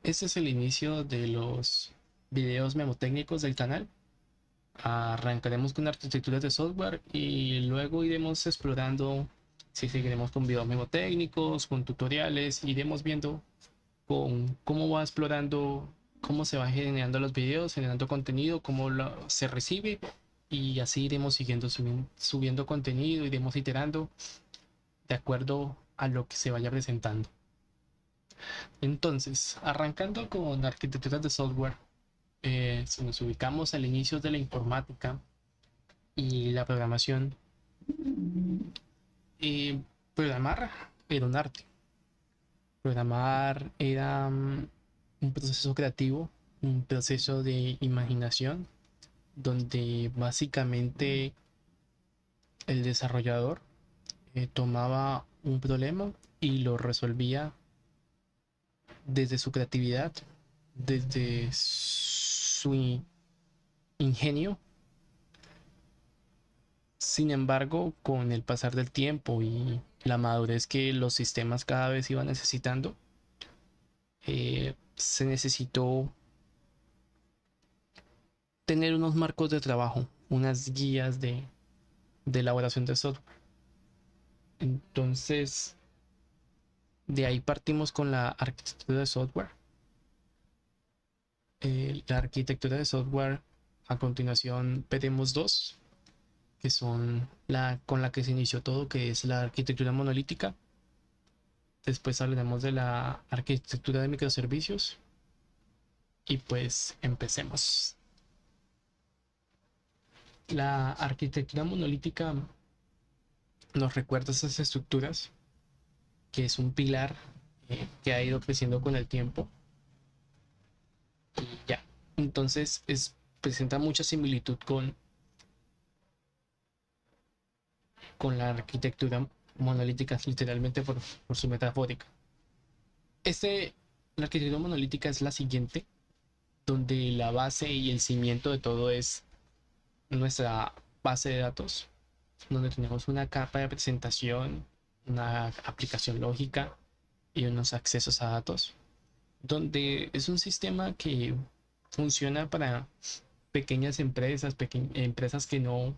Este es el inicio de los videos memotécnicos del canal. Arrancaremos con arquitecturas de software y luego iremos explorando si seguiremos con videos memotécnicos, con tutoriales, iremos viendo con cómo va explorando, cómo se va generando los videos, generando contenido, se recibe y así iremos subiendo contenido, iremos iterando de acuerdo a lo que se vaya presentando. Entonces, arrancando con arquitecturas de software, si nos ubicamos al inicio de la informática y la programación, eh, programar era un arte. Programar era un proceso creativo, un proceso de imaginación, donde básicamente el desarrollador tomaba un problema y lo resolvía desde su creatividad, desde su ingenio. Sin embargo, con el pasar del tiempo y la madurez que los sistemas cada vez iban necesitando, se necesitó tener unos marcos de trabajo, unas guías de elaboración de software. Entonces, de ahí partimos con la arquitectura de software. La arquitectura de software, a continuación veremos dos, que son la con la que se inició todo, que es la arquitectura monolítica. Después hablaremos de la arquitectura de microservicios y pues empecemos. La arquitectura monolítica nos recuerda esas estructuras, que es un pilar que ha ido creciendo con el tiempo y ya. Entonces presenta mucha similitud con la arquitectura monolítica, literalmente por su metafórica. La arquitectura monolítica es la siguiente, donde la base y el cimiento de todo es nuestra base de datos, donde tenemos una capa de presentación, una aplicación lógica y unos accesos a datos, donde es un sistema que funciona para pequeñas empresas, empresas que no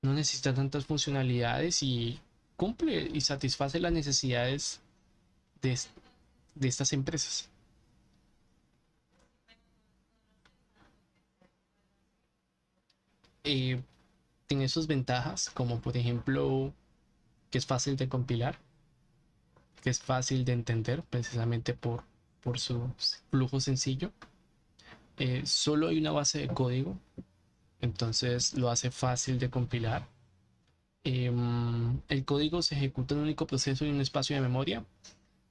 necesitan tantas funcionalidades y cumple y satisface las necesidades de, de estas empresas. Eh, Tiene sus ventajas, como por ejemplo que es fácil de compilar, que es fácil de entender precisamente por su flujo sencillo. Solo hay una base de código, entonces lo hace fácil de compilar. El código se ejecuta en un único proceso y un espacio de memoria,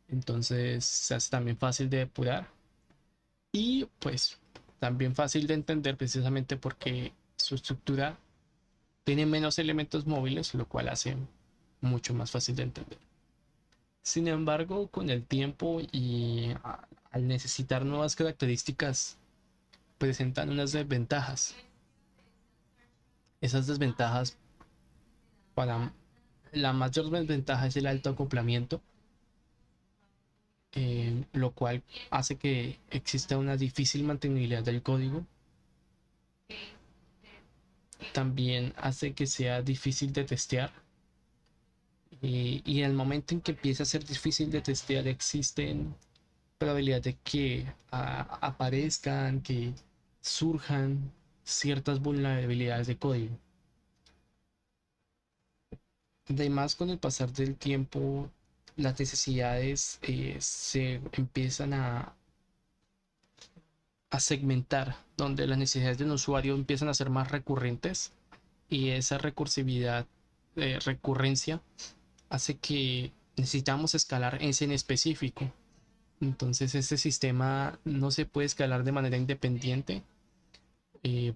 entonces se hace también fácil de depurar y pues también fácil de entender precisamente porque su estructura tiene menos elementos móviles, lo cual hace mucho más fácil de entender. Sin embargo, con el tiempo y al necesitar nuevas características, presentan unas desventajas. Esas desventajas, para la mayor desventaja es el alto acoplamiento, lo cual hace que exista una difícil mantenibilidad del código. También hace que sea difícil de testear. Y en el momento en que empieza a ser difícil de testear, existen probabilidad de que aparezcan, que surjan ciertas vulnerabilidades de código. Además, con el pasar del tiempo, las necesidades se empiezan a segmentar, donde las necesidades de un usuario empiezan a ser más recurrentes y esa recursividad, recurrencia, hace que necesitamos escalar ese en específico. Entonces, este sistema no se puede escalar de manera independiente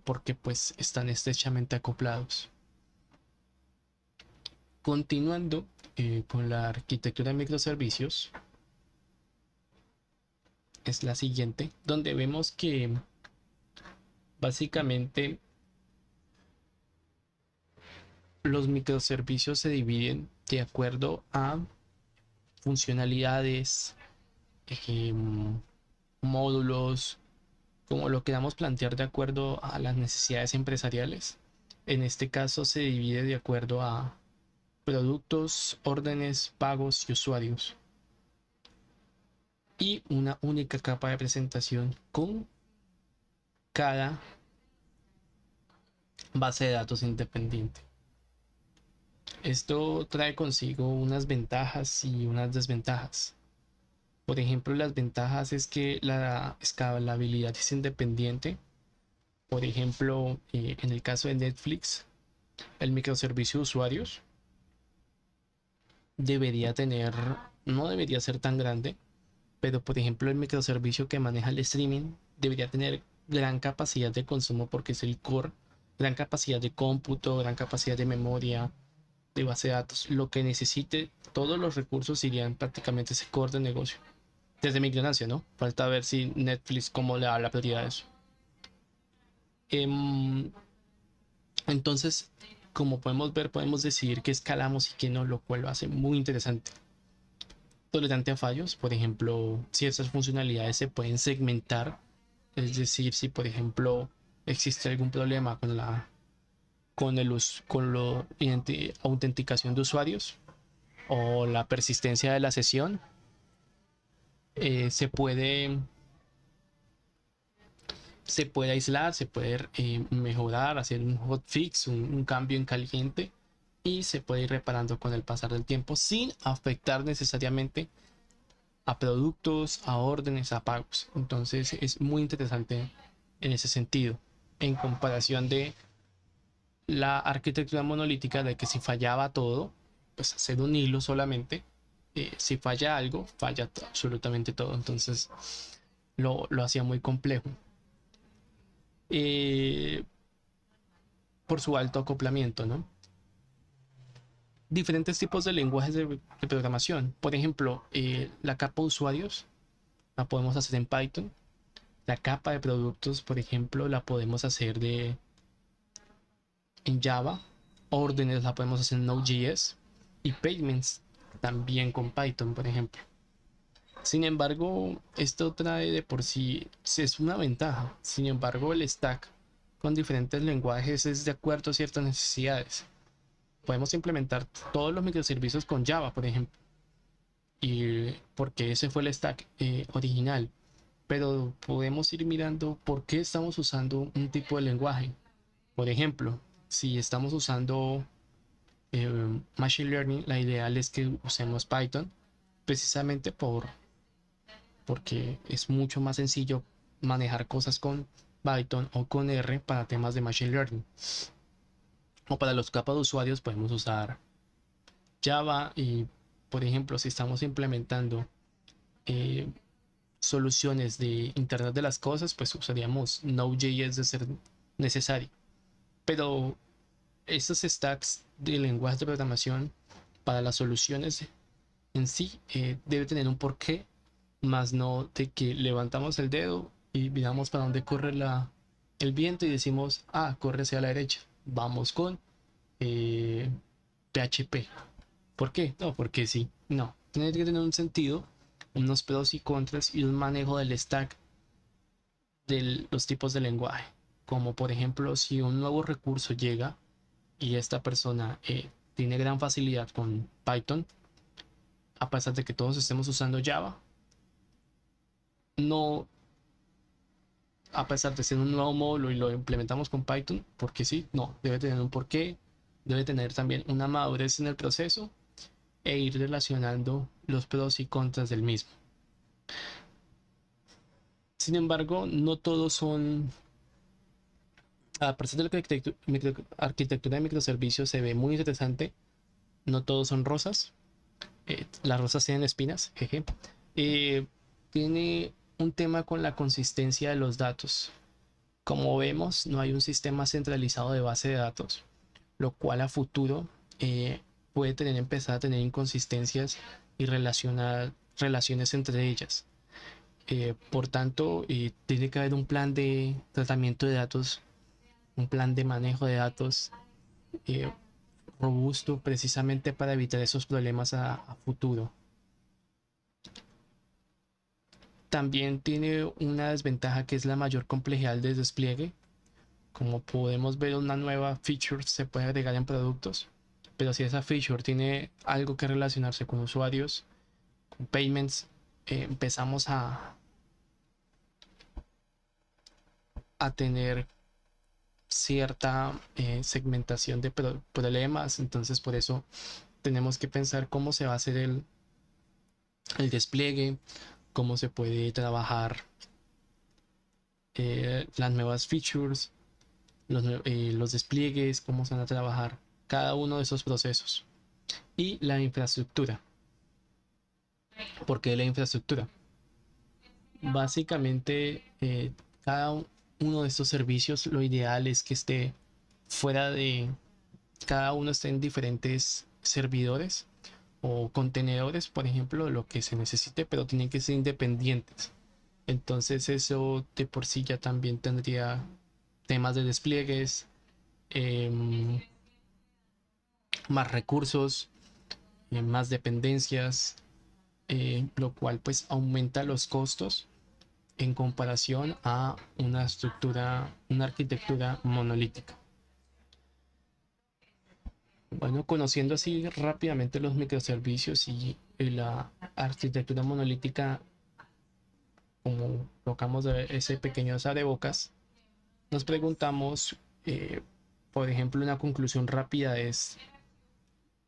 porque pues están estrechamente acoplados. Continuando con la arquitectura de microservicios, es la siguiente, donde vemos que básicamente los microservicios se dividen de acuerdo a funcionalidades, módulos, como lo queramos plantear de acuerdo a las necesidades empresariales. En este caso se divide de acuerdo a productos, órdenes, pagos y usuarios. Y una única capa de presentación con cada base de datos independiente. Esto trae consigo unas ventajas y unas desventajas. Por ejemplo, las ventajas es que la escalabilidad es independiente. Por ejemplo, en el caso de Netflix, el microservicio de usuarios debería tener, no debería ser tan grande, pero por ejemplo el microservicio que maneja el streaming debería tener gran capacidad de consumo porque es el core, gran capacidad de cómputo, gran capacidad de memoria, de base de datos, lo que necesite, todos los recursos irían prácticamente a ese core de negocio. Desde mi ignorancia, ¿no? Falta ver si Netflix cómo le da la prioridad a eso. Em, entonces, como podemos ver, podemos decidir qué escalamos y qué no, lo cual lo hace muy interesante. Tolerante a fallos, por ejemplo, si esas funcionalidades se pueden segmentar, es decir, si por ejemplo existe algún problema con la con la autenticación de usuarios o la persistencia de la sesión, se puede aislar, se puede mejorar, hacer un hotfix, un cambio en caliente, y se puede ir reparando con el pasar del tiempo sin afectar necesariamente a productos, a órdenes, a pagos. Entonces es muy interesante en ese sentido, en comparación de la arquitectura monolítica de que si fallaba todo, pues hacer un hilo solamente, si falla algo, falla absolutamente todo. Entonces lo hacía muy complejo. Eh, por su alto acoplamiento, ¿no? Diferentes tipos de lenguajes de programación. Por ejemplo, la capa de usuarios la podemos hacer en Python. La capa de productos, por ejemplo, la podemos hacer en Java. Órdenes la podemos hacer en Node.js. Y payments también con Python, por ejemplo. Sin embargo, esto trae de por sí, es una ventaja. Sin embargo, el stack con diferentes lenguajes es de acuerdo a ciertas necesidades. Podemos implementar todos los microservicios con Java, por ejemplo, y porque ese fue el stack original. Pero podemos ir mirando por qué estamos usando un tipo de lenguaje. Por ejemplo, si estamos usando Machine Learning, la ideal es que usemos Python, precisamente porque es mucho más sencillo manejar cosas con Python o con R para temas de Machine Learning. O para los capas de usuarios podemos usar Java y, por ejemplo, si estamos implementando eh, soluciones de Internet de las Cosas, pues usaríamos Node.js de ser necesario. Pero estos stacks de lenguajes de programación para las soluciones en sí debe tener un porqué, más no de que levantamos el dedo y miramos para dónde corre el viento y decimos, ah, corre hacia la derecha, vamos con PHP. ¿Por qué? No, porque sí. No, tiene que tener un sentido, unos pros y contras y un manejo del stack de los tipos de lenguaje. Como por ejemplo, si un nuevo recurso llega y esta persona tiene gran facilidad con Python, a pesar de que todos estemos usando Java, no, a pesar de ser un nuevo módulo y lo implementamos con Python, porque sí, no, debe tener un porqué, debe tener también una madurez en el proceso e ir relacionando los pros y contras del mismo. Sin embargo, no todos son, a pesar de la arquitectura de microservicios se ve muy interesante, no todos son rosas. Las rosas tienen espinas, jeje. Tiene un tema con la consistencia de los datos. Como vemos, no hay un sistema centralizado de base de datos, lo cual a futuro puede empezar a tener inconsistencias y relaciones entre ellas. Por tanto, tiene que haber un plan de tratamiento de datos, un plan de manejo de datos eh, robusto precisamente para evitar esos problemas a futuro. También tiene una desventaja que es la mayor complejidad de despliegue. Como podemos ver, una nueva feature se puede agregar en productos, pero si esa feature tiene algo que relacionarse con usuarios, con payments, empezamos a tener cierta segmentación de problemas. Entonces por eso tenemos que pensar cómo se va a hacer el despliegue, cómo se puede trabajar las nuevas features, los despliegues, cómo se van a trabajar cada uno de esos procesos. Y la infraestructura. ¿Por qué la infraestructura? Básicamente, cada uno de estos servicios, lo ideal es que esté fuera de, cada uno esté en diferentes servidores o contenedores, por ejemplo, lo que se necesite, pero tienen que ser independientes. Entonces eso de por sí ya también tendría temas de despliegues, más recursos, más dependencias, lo cual pues aumenta los costos en comparación a una estructura, una arquitectura monolítica. Bueno, conociendo así rápidamente los microservicios y la arquitectura monolítica, como tocamos de ese pequeño abrebocas, nos preguntamos, por ejemplo, una conclusión rápida es: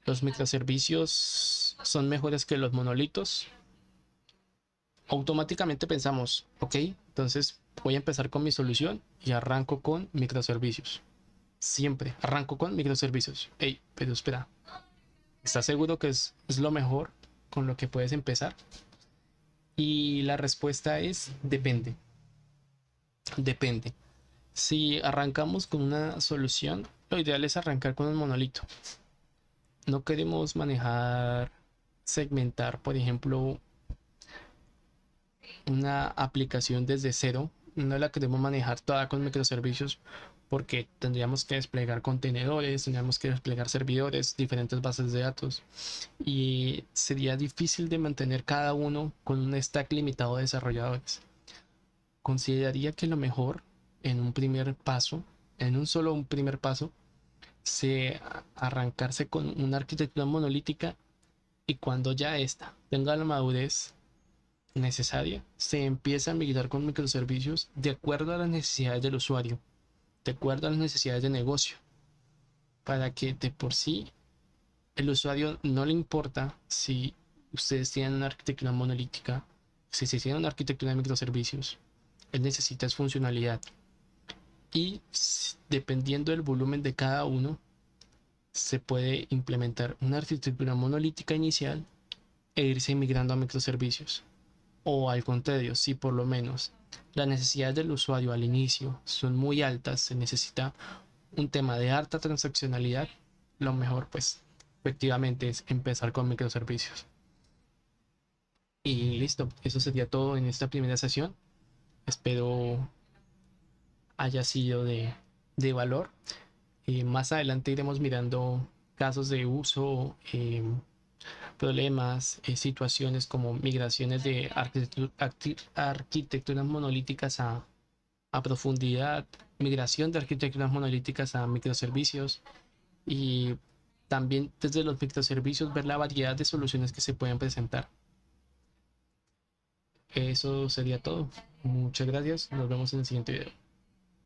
¿los microservicios son mejores que los monolitos? Automáticamente pensamos, ok, entonces voy a empezar con mi solución y arranco con microservicios. Siempre arranco con microservicios. Hey, pero espera, ¿estás seguro que es lo mejor con lo que puedes empezar? Y la respuesta es depende. Depende. Si arrancamos con una solución, lo ideal es arrancar con un monolito. No queremos manejar, segmentar, por ejemplo, una aplicación desde cero. No la queremos manejar toda con microservicios, porque tendríamos que desplegar contenedores, tendríamos que desplegar servidores, diferentes bases de datos, y sería difícil de mantener cada uno con un stack limitado de desarrolladores. Consideraría que lo mejor en un primer paso, en un primer paso, se arrancarse con una arquitectura monolítica, y cuando ya esta tenga la madurez necesaria, se empieza a migrar con microservicios de acuerdo a las necesidades del usuario, de acuerdo a las necesidades de negocio, para que de por sí el usuario no le importa si ustedes tienen una arquitectura monolítica, si se tiene una arquitectura de microservicios, él necesita es funcionalidad. Y dependiendo del volumen de cada uno, se puede implementar una arquitectura monolítica inicial e irse migrando a microservicios. O al contrario, si por lo menos las necesidades del usuario al inicio son muy altas, se necesita un tema de alta transaccionalidad, lo mejor pues efectivamente es empezar con microservicios. Y listo, eso sería todo en esta primera sesión. Espero haya sido de valor. Más adelante iremos mirando casos de uso, problemas, situaciones como migraciones de arquitecturas monolíticas a profundidad, migración de arquitecturas monolíticas a microservicios, y también desde los microservicios ver la variedad de soluciones que se pueden presentar. Eso sería todo. Muchas gracias. Nos vemos en el siguiente video.